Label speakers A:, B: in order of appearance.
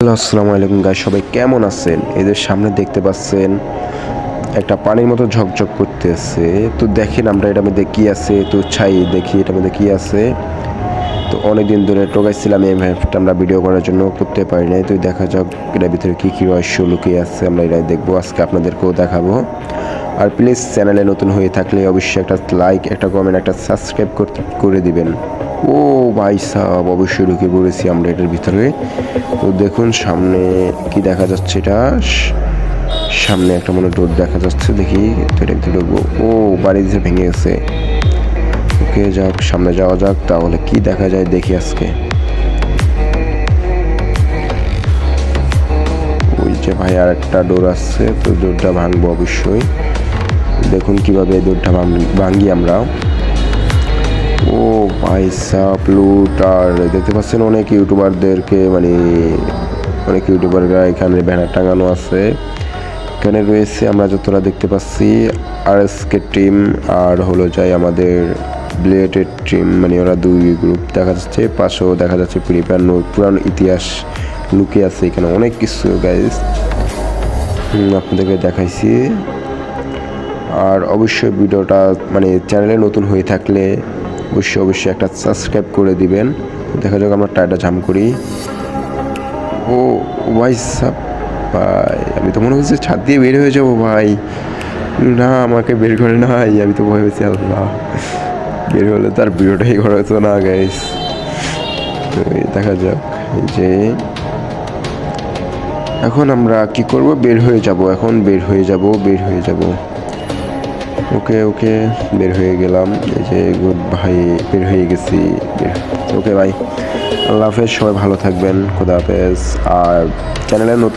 A: Hello আসসালামু আলাইকুম guys, সবাই কেমন আছেন? এদের সামনে দেখতে পাচ্ছেন একটা পানির মতো ঝকঝক করতেছে। তো দেখেন আমরা এটার মধ্যে কি আছে, তো ছাই দেখি এটার মধ্যে কি আছে। তো অনেকদিন ধরে টোকাইছিলাম এই ম্যাপটা আমরা ভিডিও করার জন্য, করতে পারি নাই। তো দেখা যাক এটার ভিতরে কি কি রহস্য লুকিয়ে আছে, আমরা এটাই দেখবো আজকে, আপনাদেরকেও দেখাবো। আর প্লিজ চ্যানেলে নতুন হয়ে থাকলে অবশ্যই একটা লাইক, একটা কমেন্ট, একটা সাবস্ক্রাইব করে দিবেন। ও ভাই সাহেব, অবশ্যই ঢুকে পড়েছি আমরা এটার ভিতরে। তো দেখুন সামনে কি দেখা যাচ্ছে, এটা সামনে একটা মনে ডোর দেখা যাচ্ছে, দেখি তো এটা ভিতরে ঢুকবো। ও বাড়ি দিতে ভেঙে গেছে। ওকে যাক, সামনে যাওয়া যাক, তাহলে কি দেখা যায় দেখি আজকে। ওই যে ভাই আর একটা ডোর আসছে, তো ডোরটা ভাঙবো অবশ্যই। দেখুন কিভাবে এই ডোরটা ভাঙি আমরা। ও ভাই সাপ লুটার, দেখতে পাচ্ছেন অনেক ইউটিউবারদেরকে, মানে অনেক ইউটিউবাররা এখানে ব্যানার টাঙানো আছে। এখানে রয়েছে আমরা যতটা দেখতে পাচ্ছি আরএসকে টিম, আর হলো যাই আমাদের ব্লেডের টিম, মানে ওরা দুই গ্রুপ দেখা যাচ্ছে। পাশেও দেখা যাচ্ছে প্রিপেয়ার পুরানো ইতিহাস লুকিয়ে আছে এখানে অনেক কিছু গাইজ, আপনাদেরকে দেখাইছি। আর অবশ্যই ভিডিওটা মানে চ্যানেলে নতুন হয়ে থাকলে অবশ্যই একটা সাবস্ক্রাইব করে দিবেন। দেখা যাক আমরা টায়ারটা জাম করি। ও ভাই সাব, ভাই আমি তো মনে করছি ছাদ দিয়ে বের হয়ে যাবো ভাই, না আমাকে বের করে নাই, আমি তো ভয় পেয়েছি আল্লাহ, বের হলে তার ভিডিওটাই করা হতো না গাইস। তো দেখা যাক যে এখন আমরা কি করব, বের হয়ে যাব, এখন বের হয়ে যাব। ওকে ওকে, বের হয়ে গেলাম। এই যে গুড ভাই, বের হয়ে গেছি। ওকে ভাই, আল্লাহ হাফেজ, সবাই ভালো থাকবেন, খোদা হাফেজ। আর চ্যানেলে নতুন